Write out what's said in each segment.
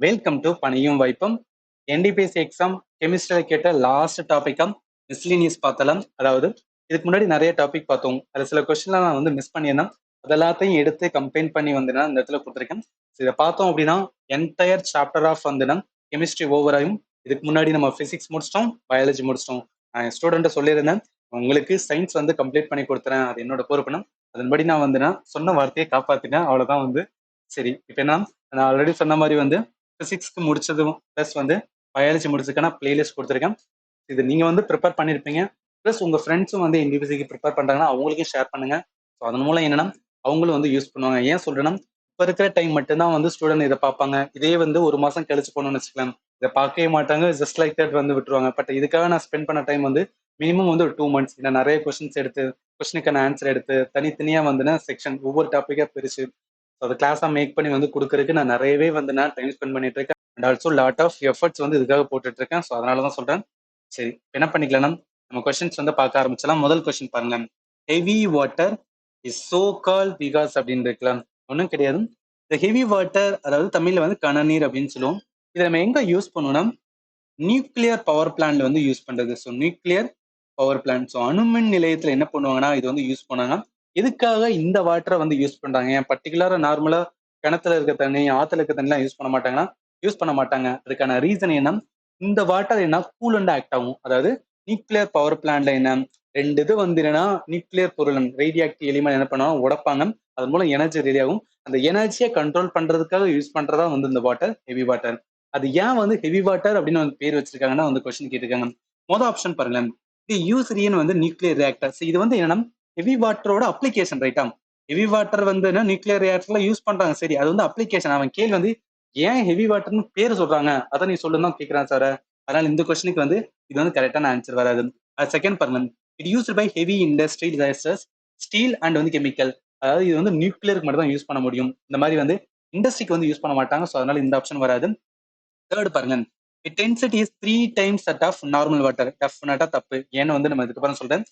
Welcome to பணியும் வாய்ப்பும். என்டிபிஎஸ்சி exam கெமிஸ்ட்ரியில் கேட்ட லாஸ்ட் டாபிக்கம் மிஸ்லினியஸ் பார்த்தலாம். அதாவது இதுக்கு முன்னாடி நிறைய டாபிக் பார்த்தோம். அதில் சில கொஸ்டின்லாம் நான் வந்து மிஸ் பண்ணியிருந்தேன். அது எல்லாத்தையும் எடுத்து கம்பைன் பண்ணி வந்து நான் இந்த இடத்துல கொடுத்துருக்கேன். இதை பார்த்தோம் அப்படின்னா என்டையர் சாப்டர் ஆஃப் வந்து கெமிஸ்ட்ரி ஓவர் ஆகும். இதுக்கு முன்னாடி நம்ம பிசிக்ஸ் முடிச்சிட்டோம், பயாலஜி முடிச்சிட்டோம். நான் என் ஸ்டூடெண்ட்டை சொல்லியிருந்தேன், உங்களுக்கு சயின்ஸ் வந்து கம்ப்ளீட் பண்ணி கொடுத்துறேன், அது என்னோட பொறுப்புனா. அதன்படி நான் வந்து சொன்ன வார்த்தையை காப்பாற்றினேன். அவ்வளோதான் வந்து சரி. இப்போ என்ன, நான் ஆல்ரெடி சொன்ன மாதிரி வந்து பிசிக்ஸ்க்கு முடிச்சதும் ப்ளஸ் வந்து பயாலஜி முடிச்சதுக்கான பிளேலிஸ்ட் கொடுத்துருக்கேன். இது நீங்க வந்து ப்ரிப்பேர் பண்ணியிருப்பீங்க. ப்ளஸ் உங்க ஃப்ரெண்ட்ஸும் வந்து என்டிபிசிக்கு ப்ரிப்பேர் பண்றாங்கன்னா அவங்களுக்கும் ஷேர் பண்ணுங்க. ஸோ அதன் மூலம் என்னன்னா அவங்களும் வந்து யூஸ் பண்ணுவாங்க. ஏன் சொல்றேன்னா இப்போ இருக்கிற டைம் மட்டும்தான் வந்து ஸ்டூடெண்ட் இதை பார்ப்பாங்க. இதே வந்து ஒரு மாசம் கழிச்சு போகணும்னு வச்சுக்கலாம், இதை பார்க்கவே மாட்டாங்க, ஜஸ்ட் லைக் தட் வந்து விட்டுருவாங்க. பட் இதுக்காக நான் ஸ்பெண்ட் பண்ண டைம் வந்து மினிமம் வந்து ஒரு 2 months. நான் நிறைய கொஸ்டின்ஸ் எடுத்து கொஸ்டினுக்கான ஆன்சர் எடுத்து தனித்தனியா வந்து செக்ஷன் ஒவ்வொரு டாப்பிக்கா பிரிச்சு அதை கிளாஸா மேக் பண்ணி வந்து கொடுக்கறதுக்கு நான் நிறையவே வந்து நான் டைம் ஸ்பெண்ட் பண்ணிட்டு இருக்கேன். And also lot of efforts வந்து இதுக்காக போட்டுட்டு இருக்கேன். ஸோ அதனால தான் சொல்றேன். சரி, என்ன பண்ணிக்கலாம்னா நம்ம கொஸ்டின்ஸ் வந்து பார்க்க ஆரம்பிச்சலாம். முதல் கொஸ்டின் பாருங்க. Heavy water is so call because அப்படின்னு இருக்கலாம். ஒன்றும் கிடையாது. இந்த ஹெவி வாட்டர் அதாவது தமிழ்ல வந்து கனநீர் அப்படின்னு சொல்லுவோம். இதை நம்ம எங்க யூஸ் பண்ணுவோம்னா நியூக்ளியர் பவர் பிளான்ட்ல வந்து யூஸ் பண்றது. So nuclear power plant, so அணுமின் நிலையத்துல என்ன பண்ணுவாங்கன்னா இது வந்து யூஸ் பண்ணாங்க. எதுக்காக இந்த வாட்டரை வந்து யூஸ் பண்றாங்க? ஏன் பர்டிகுலரா நார்மலா கிணத்துல இருக்க தண்ணி, ஆத்துல இருக்க தண்ணிலாம் யூஸ் பண்ண மாட்டாங்கன்னா யூஸ் பண்ண மாட்டாங்க. அதுக்கான ரீசன் என்ன, இந்த வாட்டர் என்ன கூலண்ட் ஆக்ட் ஆகும். அதாவது நியூக்ளியர் பவர் பிளான்ட்ல என்ன ரெண்டு இது வந்து என்னன்னா நியூக்ளியர் பொருள் ரேடியோ ஆக்டிவ் எலிமெண்ட் என்ன பண்ணுவாங்க, உடைப்பாங்க. அது மூலம் எனர்ஜி ரெடி ஆகும். அந்த எனர்ஜியை கண்ட்ரோல் பண்றதுக்காக யூஸ் பண்றதா வந்து இந்த வாட்டர் ஹெவி வாட்டர். அது ஏன் வந்து ஹெவி வாட்டர் அப்படின்னு வந்து பேர் வச்சிருக்காங்கன்னா வந்து கொஸ்டின் கேட்டிருக்காங்க. மொதல் ஆப்ஷன் பாருங்க, இது யூஸ்ரியன் வந்து நியூக்ளியர் ரியாக்டர். இது வந்து என்னன்னா ஹெவி வாட்டரோட அப்ளிகேஷன், ரைட்டா? ஹெவி வாட்டர் வந்து நியூக்ளியர் ரியாக்டர்ல யூஸ் பண்றாங்க, சரி, அது வந்து அப்ளிகேஷன். அவன் கேள்வி வந்து ஏன் ஹெவி வாட்டர்னு பேர் சொல்றாங்க, அதை நீ சொல்லுன்னு தான் கேட்கிறான் சார். அதனால இந்த கொஸ்டினுக்கு வந்து இது வந்து கரெக்டான ஆன்சர் வராது. செகண்ட் பாருங்க, it used by heavy industry steel and வந்து கெமிக்கல். அதாவது இது வந்து நியூக்ளியருக்கு மட்டும் தான் யூஸ் பண்ண முடியும். இந்த மாதிரி வந்து இண்டஸ்ட்ரிக்கு வந்து யூஸ் பண்ண மாட்டாங்க. ஸோ அதனால இந்த ஆப்ஷன் வராது. தேர்ட் பாருங்க, it density is 3 times that of normal water. டெஃபினட்டா தப்பு, ஏன்னு வந்து நம்ம இதுக்கப்புறம் சொல்றேன்.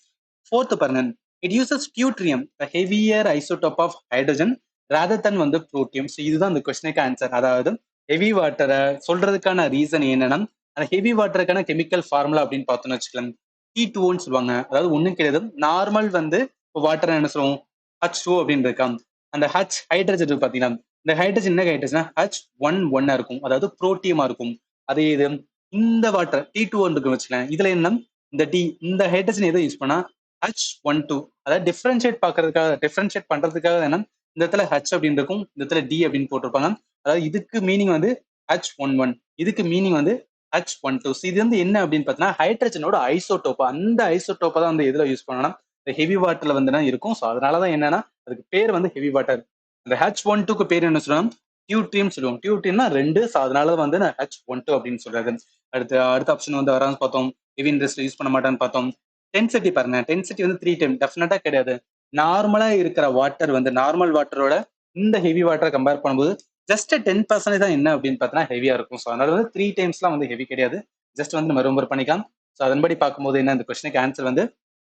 ஃபோர்த் பாருங்க, it uses deuterium, heavier isotope of hydrogen rather than வந்து புளூட்டியம். ஸோ இதுதான் இந்த கொஸ்டினுக்கு ஆன்சர். அதாவது ஹெவி வாட்டரை சொல்றதுக்கான ரீசன் என்னன்னா அந்த ஹெவி வாட்டருக்கான கெமிக்கல் ஃபார்முலா அப்படின்னு பார்த்தோம்னு வச்சுக்கலாம், H2O சொல்லுவாங்க. அதாவது ஒன்றும் கிடையாது, நார்மல் வந்து வாட்டர் என்ன சொல்லுவோம், H2O அப்படின்னு இருக்கான். அந்த ஹச் ஹைட்ரஜன் இருக்கு பாத்தீங்கன்னா, இந்த ஹைட்ரஜன் என்ன ஹைட்ரஜன் H11 இருக்கும், அதாவது புரோட்டியமா இருக்கும். அதே இது இந்த வாட்டர் T2O இருக்கு வச்சுக்கலாம். இதுல என்ன, இந்த டி இந்த ஹைட்ரஜன் எதை யூஸ் பண்ணா H12, அதாவது டிஃபரன்ஷியேட் பாக்குறதுக்காக, டிஃபரன்ஷியேட் பண்றதுக்காக என்ன இந்த இடத்துல H அப்படின்னு இருக்கும், இந்த இடத்துல டி அப்படின்னு போட்டிருப்பாங்க. அதாவது இதுக்கு மீனிங் வந்து H11, இதுக்கு மீனிங் வந்து H12. இது வந்து என்ன அப்படின்னு பார்த்தீங்கன்னா ஹைட்ரஜனோட ஐசோடோப்பா, அந்த ஐசோடோப்பா தான் வந்து எதுல யூஸ் பண்ணணும், இந்த ஹெவி வாட்டர்ல வந்து இருக்கும். ஸோ அதனாலதான் என்னன்னா அதுக்கு பேர் வந்து ஹெவி வாட்டர். இந்த H12க்கு பேர் என்ன சொல்லுவோம், டியூட்ரியம் சொல்லுவோம். டியூட்ரியம்னா ரெண்டு, ஸோ அதனால வந்து H12 அப்படின்னு சொல்றாரு. அடுத்த ஆப்ஷன் வந்து வரான்னு பார்த்தோம், ஹெவி இண்டஸ்ட்ரி யூஸ் பண்ண மாட்டான்னு பார்த்தோம். டென்சிட்டி பாருங்க, டென்சிட்டி வந்து 3 times டெஃபினட்டா கிடையாது. நார்மலா இருக்கிற வாட்டர் வந்து நார்மல் வாட்டரோட இந்த ஹெவி வாட்டரை கம்பேர் பண்ணும்போது ஜஸ்ட் 10% தான் என்ன அப்படின்னு பார்த்தீங்கன்னா ஹெவியா இருக்கும். ஸோ அதனால வந்து 3 timesலாம் வந்து ஹெவி கிடையாது. ஜஸ்ட் வந்து நம்ம ரொம்ப பண்ணிக்கலாம். ஸோ அதன்படி பார்க்கும்போது என்ன, இந்த கொஸ்டினுக்கு ஆன்சர் வந்து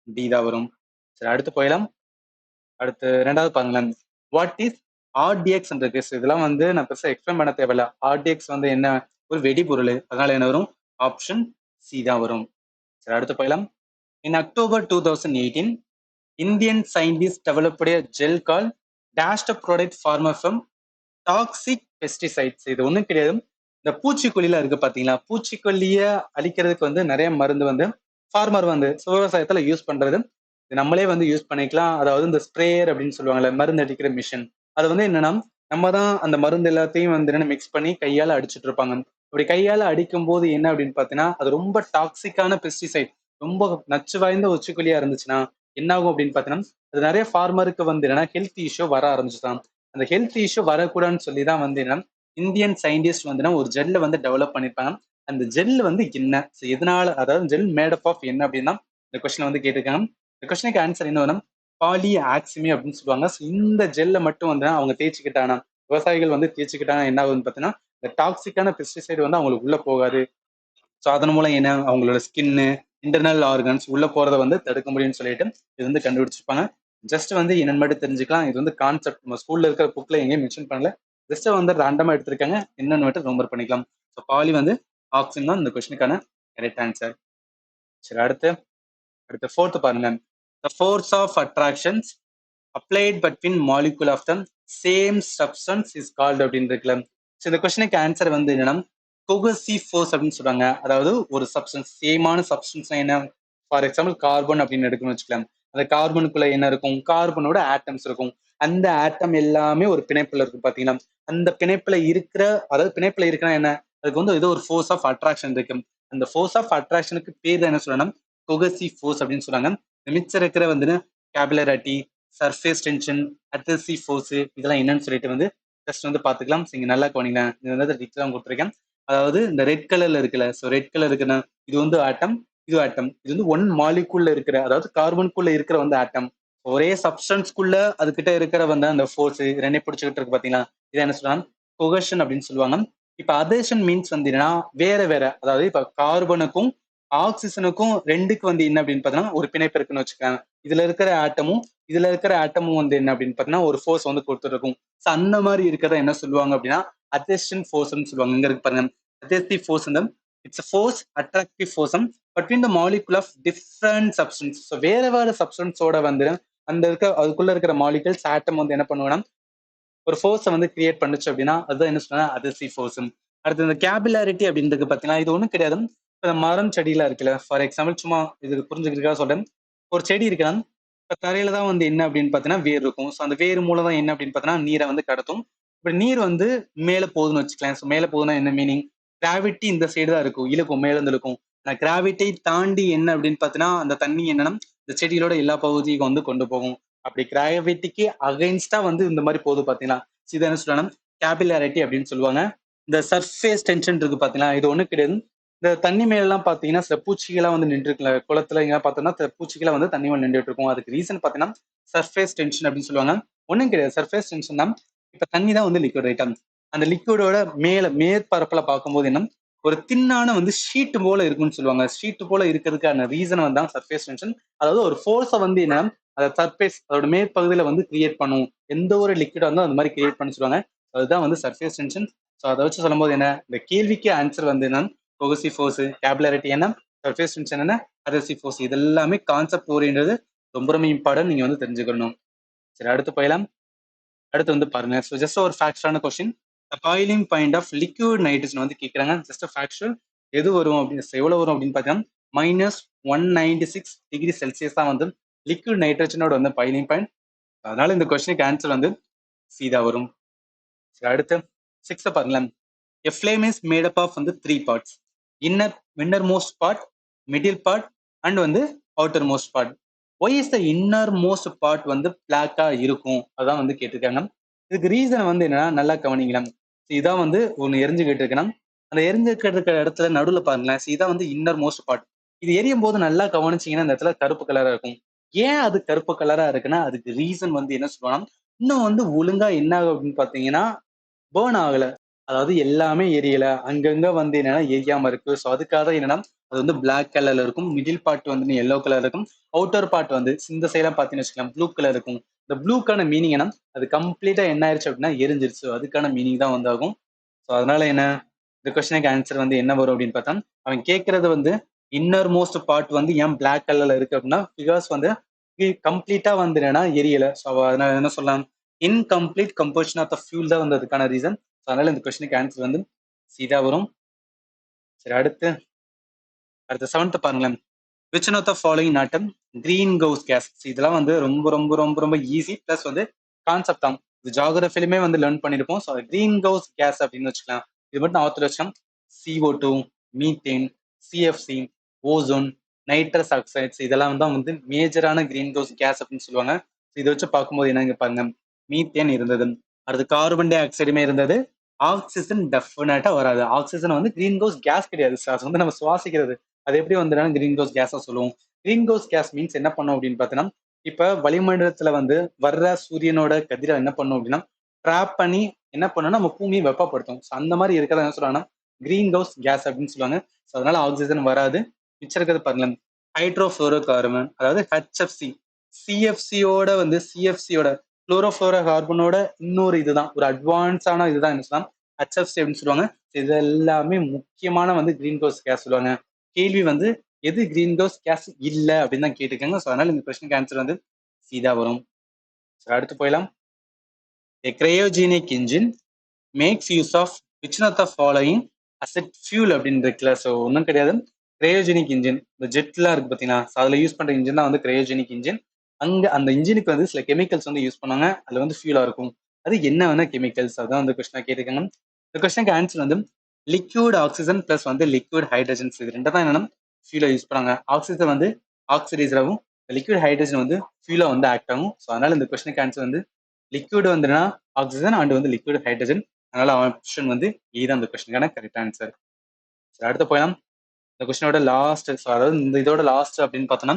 டி தான் வரும். சரி, அடுத்து போயிடலாம். அடுத்து ரெண்டாவது பாருங்களேன், வாட் இஸ் ஆர்டிஎக்ஸ் இருக்கு. இதெல்லாம் வந்து நான் பெருசாக எக்ஸ்பிளைன் பண்ண தேவையில்ல. ஆர்டிஎக்ஸ் வந்து என்ன, ஒரு வெடிபொருள். அதனால என்ன வரும், ஆப்ஷன் சி தான் வரும். சரி, அடுத்து போயிடலாம். In October 2018, Indian scientist developed gel called dashed product farmer from toxic pesticides. இது ஒன்றும் கிடையாது, இந்த பூச்சிக்கொல்லிலாம் இருக்கு பாத்தீங்களா, பூச்சிக்கொல்லிய அழிக்கிறதுக்கு வந்து நிறைய மருந்து வந்து ஃபார்மர் வந்து விவசாயத்துல யூஸ் பண்றது. இது நம்மளே வந்து யூஸ் பண்ணிக்கலாம். அதாவது இந்த ஸ்ப்ரேயர் அப்படின்னு சொல்லுவாங்கல்ல, மருந்து அடிக்கிற மிஷின். அது வந்து என்னன்னா நம்ம தான் அந்த மருந்து எல்லாத்தையும் வந்து என்ன மிக்ஸ் பண்ணி கையால அடிச்சுட்டு இருப்பாங்க. அப்படி கையால அடிக்கும் போது என்ன அப்படின்னு பாத்தீங்கன்னா அது ரொம்ப டாக்ஸிக்கான பெஸ்டிசைட், ரொம்ப நச்சு வாய்ந்த உச்சிக்கொல்லியா இருந்துச்சுன்னா என்ன ஆகும் அப்படின்னு பாத்தீங்கன்னா அது நிறைய ஃபார்மருக்கு வந்து என்னன்னா ஹெல்த் இஷ்யூ வர ஆரம்பிச்சுதான். அந்த ஹெல்த் இஷ்யூ வரக்கூடாதுன்னு சொல்லி தான் வந்து என்ன இந்தியன் சயின்டிஸ்ட் வந்து ஒரு ஜெல்ல வந்து டெவலப் பண்ணிருப்பாங்க. அந்த ஜெல் வந்து என்ன, எதனால, அதாவது ஜெல் மேடப் ஆஃப் என்ன அப்படின்னா இந்த கொஸ்டின் வந்து கேட்டிருக்காங்க. இந்த கொஸ்டினுக்கு ஆன்சர் என்ன வேணும், பாலி ஆக்சிமி அப்படின்னு சொல்லுவாங்க. இந்த ஜெல்ல மட்டும் வந்து அவங்க தேய்ச்சிக்கிட்டானா, விவசாயிகள் வந்து தேய்ச்சிக்கிட்டாங்க என்ன ஆகுதுன்னு பார்த்தீங்கன்னா இந்த டாக்ஸிக்கான பெஸ்டிசைடு வந்து அவங்களுக்கு உள்ள போகாது. ஸோ அதன் மூலம் என்ன அவங்களோட ஸ்கின்னு இன்டர்னல் ஆர்கன்ஸ் உள்ள போறதை வந்து தடுக்க முடியும்னு சொல்லிட்டு இது வந்து கண்டுபிடிச்சிருப்பாங்க. ஜஸ்ட் வந்து என்னன்னு மட்டும் தெரிஞ்சுக்கலாம். இது வந்து கான்செப்ட் நம்ம ஸ்கூல்ல இருக்கிற புக்ல எங்கேயும் மென்ஷன் பண்ணல. ஜஸ்ட் வந்து ரேண்டமா எடுத்திருக்காங்க, என்னன்னு மட்டும் ரிமெம்பர் பண்ணிக்கலாம். ஸோ பாலி வந்து ஆப்ஷன் தான் இந்த கொஸ்டினுக்கான கரெக்ட் ஆன்சர். சரி, அடுத்து ஃபோர்த் பாருங்க. The force of attractions applied between molecule of the same substance is called அப்படின்னு இருக்குல்ல. ஸோ இந்த கொஸ்டினுக்கு ஆன்சர் வந்து என்னன்னா கொகசிவ் ஃபோர்ஸ் அப்படின்னு சொல்றாங்க. அதாவது ஒரு சப்ஸ்டன்ஸ் சேமான சப்ஸ்டன்ஸ் என்ன, ஃபார் எக்ஸாம்பிள் கார்பன் அப்படின்னு எடுக்கணும்னு வச்சுக்கலாம். அந்த கார்பனுக்குள்ள என்ன இருக்கும், கார்பனோட ஆட்டம்ஸ் இருக்கும். அந்த ஆட்டம் எல்லாமே ஒரு பிணைப்புல இருக்கும் பாத்தீங்கன்னா. அந்த பிணைப்புல இருக்கிற, அதாவது பிணைப்புல இருக்கிற என்ன, அதுக்கு வந்து ஏதோ ஒரு ஃபோர்ஸ் ஆஃப் அட்ராக்ஷன் இருக்கு. அந்த ஃபோர்ஸ் ஆஃப் அட்ராக்ஷனுக்கு பேர் என்ன சொல்லணும், கொகசிவ் ஃபோர்ஸ் அப்படின்னு சொல்றாங்க. மிச்சம் இருக்கிற வந்து கேபிலரிட்டி, சர்ஃபேஸ் டென்ஷன், அட்ஹெசிவ் ஃபோர்ஸ், இதெல்லாம் என்னன்னு சொல்லிட்டு வந்து ஜஸ்ட் வந்து பாத்துக்கலாம். நீங்க நல்லா கவனிங்க, இது வந்து டீச்சரா கொடுத்துருக்கேன். அதாவது இந்த ரெட் கலர்ல இருக்குல்ல, ஸோ ரெட் கலர் இருக்குன்னா இது வந்து ஆட்டம், இது ஆட்டம். இது வந்து ஒன் மாலிகுல்ல இருக்கிற, அதாவது கார்பனுக்குள்ள இருக்கிற வந்து ஆட்டம். ஒரே சப்ஸ்டன்ஸ்குள்ள அதுகிட்ட இருக்கிற வந்து அந்த ஃபோர்ஸ் ரெண்டே பிடிச்சிக்கிட்டு இருக்கு பாத்தீங்களா, இதை என்ன சொல்லலாம், கொகஷன் அப்படின்னு சொல்லுவாங்க. இப்ப அதேஷன் மீன்ஸ் வந்து என்னன்னா வேற வேற, அதாவது இப்ப கார்பனுக்கும் ஆக்சிஜனுக்கும் ரெண்டுக்கு வந்து என்ன அப்படின்னு பாத்தீங்கன்னா ஒரு பிணைப்பு இருக்குன்னு வச்சுக்கோங்க. இதுல இருக்கிற ஆட்டமும் இதுல இருக்கிற ஆட்டமும் வந்து என்ன அப்படின்னு பாத்தீங்கன்னா ஒரு ஃபோர்ஸ் வந்து கொடுத்துருக்கும். ஸோ அந்த மாதிரி இருக்கிறத என்ன சொல்லுவாங்க அப்படின்னா adhesion force சொல்லுவாங்க. இங்க இருக்கு பாருங்க, adhesive force it's a force, attractive force between the molecule of different substance. So வேற வேற சப்ஸ்டன்ஸோட வந்து அந்த இருக்க அதுக்குள்ள இருக்கிற மாலிகல்ஸ் ஆட்டம் வந்து என்ன பண்ணுவோம்னா ஒரு ஃபோர்ஸை வந்து கிரியேட் பண்ணுச்சு அப்படின்னா அதுதான் என்ன சொன்னா adhesive force. அடுத்து இந்த கேபிலாரிட்டி அப்படின்றது பாத்தீங்கன்னா இது ஒண்ணும் கிடையாது. இப்போ மரம் செடியெல்லாம் இருக்குல்ல, ஃபார் எக்ஸாம்பிள் சும்மா இது புரிஞ்சுக்கிறதுக்காக சொல்றேன். ஒரு செடி இருக்குன்னா இப்ப தரையில தான் வந்து என்ன அப்படின்னு பாத்தீங்கன்னா வேர் இருக்கும். ஸோ அந்த வேர் மூலம் தான் என்ன அப்படின்னு பாத்தீங்கன்னா நீரை வந்து கடத்தும். இப்ப நீர் வந்து மேல போகுதுன்னு வச்சுக்கலாம். ஸோ மேல போகுதுன்னா என்ன மீனிங், கிராவிட்டி இந்த சைடு தான் இருக்கும், இழுக்கும், மேல இருந்து இழுக்கும். ஆனால் கிராவிட்டி தாண்டி என்ன அப்படின்னு பாத்தீங்கன்னா அந்த தண்ணி என்னன்னா இந்த செடியோட எல்லா பகுதிக்கும் வந்து கொண்டு போகும். அப்படி கிராவிட்டிக்கு அகைன்ஸ்டா வந்து இந்த மாதிரி போகுது பாத்தீங்கன்னா இதை என்ன சொல்லணும், கேபிலாரிட்டி அப்படின்னு சொல்லுவாங்க. இந்த சர்ஃபேஸ் டென்ஷன் இருக்கு பாத்தீங்கன்னா இது ஒண்ணு கிடையாது. இந்த தண்ணி மேல எல்லாம் பாத்தீங்கன்னா சில பூச்சிகள்லாம் வந்து நின்று இருக்குல்ல, குளத்துல எங்க பார்த்தோம்னா சில பூச்சிகளை வந்து தண்ணி மேல நின்றுட்டு இருக்கும். அதுக்கு ரீசன் பாத்தீங்கன்னா சர்ஃபேஸ் டென்ஷன் அப்படின்னு சொல்லுவாங்க. ஒண்ணும் கிடையாது, சர்ஃபேஸ் டென்ஷன் தான். இப்ப தண்ணி தான் வந்து லிக்விட் ஐட்டம். அந்த லிக்விடோட மேற்பரப்புல பார்க்கும்போது என்ன ஒரு தின்னான வந்து ஷீட் போல இருக்குன்னு சொல்லுவாங்க. ஷீட் போல இருக்கிறதுக்கான ரீசன் வந்து சர்ஃபேஸ் டென்ஷன். அதாவது ஒரு ஃபோர்ஸை வந்து என்ன அந்த சர்ஃபேஸ் அதோட மேற்பகுதியில வந்து கிரியேட் பண்ணும். எந்த ஒரு லிக்விடா இருந்தாலும் அந்த மாதிரி கிரியேட் பண்ண சொல்லுவாங்க. அதுதான் வந்து சர்ஃபேஸ் டென்ஷன். ஸோ அதை வச்சு சொல்லும்போது என்ன, இந்த கேள்விக்கு ஆன்சர் வந்து என்ன, கொகசிவ் ஃபோர்ஸ், கேபிலாரிட்டி என்ன, சர்ஃபேஸ் டென்ஷன் என்ன, adhesive ஃபோர்ஸ், இது எல்லாமே கான்செப்ட் ஓரியன்றது ரொம்ப ரொம்ப இம்பார்ட்டன்ட், நீங்க வந்து தெரிஞ்சுக்கணும். சரி, அடுத்து போயிடலாம். அடுத்து வந்து பாருங்க, ஸோ ஜஸ்ட் ஒரு ஃபேக்டான question. Boiling point of liquid nitrogen வந்து கேட்குறாங்க. ஜஸ்ட் ஃபேக்சுவல் எது வரும் அப்படின்னு எவ்வளவு வரும் அப்படின்னு பார்த்தீங்கன்னா -196 டிகிரி செல்சியஸ் தான் வந்து லிக்விட் நைட்ரஜனோட வந்து பாயிலிங் பாயிண்ட். அதனால இந்த கொஸ்டினுக்கு ஆன்சர் வந்து சீதா வரும். சரி, அடுத்து 6 பாருங்களேன். A flame is made up of வந்து 3 parts. Innermost part, middle part and வந்து outermost part. Why is the innermost part வந்து பிளாக்கா இருக்கும், அதான் வந்து கேட்டிருக்காங்க. இதுக்கு ரீசன் வந்து என்னன்னா நல்லா கவனிக்கலாம். இதான் வந்து ஒன்று எரிஞ்சுக்கிட்டு இருக்கணும். அந்த எரிஞ்சுக்கிட்டு இருக்கிற இடத்துல நடுவில் பாருங்களேன், இதான் வந்து இன்னர் மோஸ்ட் பார்ட். இது எரியும் போது நல்லா கவனிச்சீங்கன்னா இந்த இடத்துல கருப்பு கலரா இருக்கும். ஏன் அது கருப்பு கலரா இருக்குன்னா அதுக்கு ரீசன் வந்து என்ன சொல்லுவாங்க, இன்னும் வந்து ஒழுங்கா என்ன ஆகும் அப்படின்னு பாத்தீங்கன்னா பேர்ன் ஆகல. அதாவது எல்லாமே எரியல, அங்கங்க வந்து என்னன்னா எரியாம இருக்கு. ஸோ அதுக்காக தான் என்னன்னா அது வந்து பிளாக் கலர்ல இருக்கும். மிடில் பார்ட் வந்து எல்லோ கலர் இருக்கும். அவுட்டர் பார்ட் வந்து இந்த சைடா பாத்தீங்கன்னு வச்சுக்கலாம் ப்ளூ கலர் இருக்கும். இந்த ப்ளூக்கான மீனிங் என்ன, அது கம்ப்ளீட்டா என்ன ஆயிருச்சு அப்படின்னா எரிஞ்சிருச்சு. அதுக்கான மீனிங் தான் வந்து ஆகும். ஸோ அதனால என்ன, இந்த கொஸ்டினுக்கு ஆன்சர் வந்து என்ன வரும் அப்படின்னு பார்த்தா அவன் கேட்கறது வந்து இன்னர் மோஸ்ட் பார்ட் வந்து ஏன் பிளாக் கலர்ல இருக்கு அப்படின்னா பிகாஸ் வந்து கம்ப்ளீட்டா வந்து என்னன்னா எரியல. ஸோ அதனால என்ன சொல்லலாம், incomplete composition of the fuel தான் வந்து அதுக்கான ரீசன். அதனால இந்த கொஸ்டினுக்கு ஆன்சர் வந்து சீதா வரும். சரி, அடுத்து செவன்த் பாருங்களேன். Which one of the following atom green house gas. இதெல்லாம் வந்து ரொம்ப ரொம்ப ரொம்ப ரொம்ப ஈஸி பிளஸ் வந்து கான்செப்ட் தான். இது ஜாகிரபிலுமே வந்து லேர்ன் பண்ணிருப்போம். ஸோ கிரீன் கவுஸ் கேஸ் அப்படின்னு வச்சுக்கலாம். இது மட்டும் ஆத்தர் வச்சுக்கலாம். CO2, methane, CFC, ozone, nitrous oxides, இதெல்லாம் தான் வந்து மேஜரான கிரீன் கவுஸ் கேஸ் அப்படின்னு சொல்லுவாங்க. இதை வச்சு பார்க்கும்போது என்னங்க பாருங்க, மீத்தேன் இருந்தது, அடுத்து கார்பன் டை ஆக்சைடுமே இருந்தது, ஆக்சிஜன் டெஃபினட்டா வராது. ஆக்சிஜன் வந்து கிரீன் கவுஸ் கேஸ் கிடையாது, அது வந்து நம்ம சுவாசிக்கிறது. அது எப்படி வந்து கிரீன் கவுஸ் கேஸா சொல்லுவோம். கிரீன் கவுஸ் கேஸ் மீன்ஸ் என்ன பண்ணும் அப்படின்னு பார்த்தீங்கன்னா இப்ப வளிமண்டலத்துல வந்து வர்ற சூரியனோட கதிரை என்ன பண்ணும் அப்படின்னா ட்ராப் பண்ணி என்ன பண்ணணும்னா நம்ம பூமியை வெப்பப்படுத்தும். ஸோ அந்த மாதிரி இருக்கிறத என்ன சொல்றாங்கன்னா கிரீன் கவுஸ் கேஸ் அப்படின்னு சொல்லுவாங்க. ஸோ அதனால ஆக்சிஜன் வராது. மிச்சம் இருக்கிறது பாருங்களேன், ஹைட்ரோஃப்ளோரோ கார்பன், அதாவது HFC, சிஎஃப்சியோட குளோரோஃப்ளோரோ கார்பனோட இன்னொரு இதுதான், ஒரு அட்வான்ஸான இதுதான் என்ன சொல்லலாம், HFC அப்படின்னு சொல்லுவாங்க. இது எல்லாமே முக்கியமான வந்து கிரீன் ஹவுஸ் கேஸ் சொல்லுவாங்க. கேள்வி வந்து எது கிரீன் ஹவுஸ் கேஸ் இல்ல அப்படின்னு தான் கேட்டுக்கோங்க. ஸோ அதனால இந்த கொஸ்டினுக்கு ஆன்சர் வந்து சீதா வரும். அடுத்து போயிடலாம். A cryogenic engine makes use of which one of the following as a fuel அப்படின்னு இருக்குல்ல. ஸோ ஒன்றும் கிடையாது, கிரையோஜெனிக் இன்ஜின். இந்த ஜெட்லாம் இருக்கு பார்த்தீங்கன்னா, ஸோ அதில் யூஸ் பண்ணுற இன்ஜின் தான் வந்து கிரையோஜெனிக் இன்ஜின். அங்கே அந்த இன்ஜினுக்கு வந்து சில கெமிக்கல்ஸ் வந்து யூஸ் பண்ணுவாங்க, அதில் வந்து ஃபியூலாக இருக்கும். அது என்ன வேணா கெமிக்கல்ஸ், அதான் வந்து கொஸ்டினாக கேட்டுக்கோங்க. இந்த கொஸ்டினுக்கு ஆன்சர் வந்து லிக்விட் ஆக்சிஜன் பிளஸ் வந்து லிக்விட் ஹைட்ரஜன்ஸ், இது ரெண்டு தான் என்னன்னா ஃபியூலை யூஸ் பண்ணாங்க. ஆக்சிஜன் வந்து ஆக்சிடைசராகவும், லிக்விட் ஹைட்ரஜன் வந்து ஃபியூலாக வந்து ஆக்ட் ஆகும். ஸோ அதனால இந்த கொஸ்டினுக்கு ஆன்சர் வந்து லிக்விட் வந்துன்னா ஆக்சிஜன் அண்ட் வந்து லிக்விட் ஹைட்ரஜன். அதனால ஆப்ஷன் வந்து ஏ தான் அந்த கொஸ்டினுக்கான கரெக்ட் ஆன்சர். அடுத்து போயலாம். இந்த கொஸ்டினோட லாஸ்ட், அதாவது இந்த இதோட லாஸ்ட் அப்படின்னு பார்த்தோம்னா,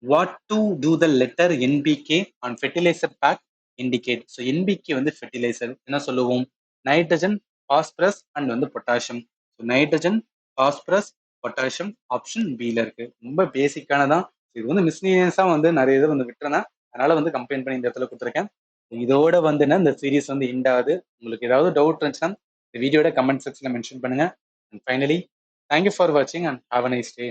what to do the letter NPK on fertilizer bag indicate. So NPK வந்து ஃபெர்டிலைசர் என்ன சொல்லுவோம், நைட்ரஜன், பாஸ்பரஸ் அண்ட் வந்து potassium. So nitrogen, phosphorus, potassium option பில இருக்கு. ரொம்ப பேசிக்கானதான். இது வந்து மிஸ்லீனியஸா வந்து நிறைய இது வந்து விட்டுறேன், அதனால வந்து கம்பைன் பண்ணி இந்த இடத்துல கொடுத்துருக்கேன். இதோட வந்து இந்த சீரிஸ் வந்து எண்ட் ஆகுது. உங்களுக்கு ஏதாவது டவுட் இருந்துச்சுன்னா இந்த வீடியோட கமெண்ட் செக்ஷன்ல மென்ஷன் பண்ணுங்க. அண்ட் ஃபைனலி தேங்க்யூ ஃபார் வாட்சிங் and have a nice day.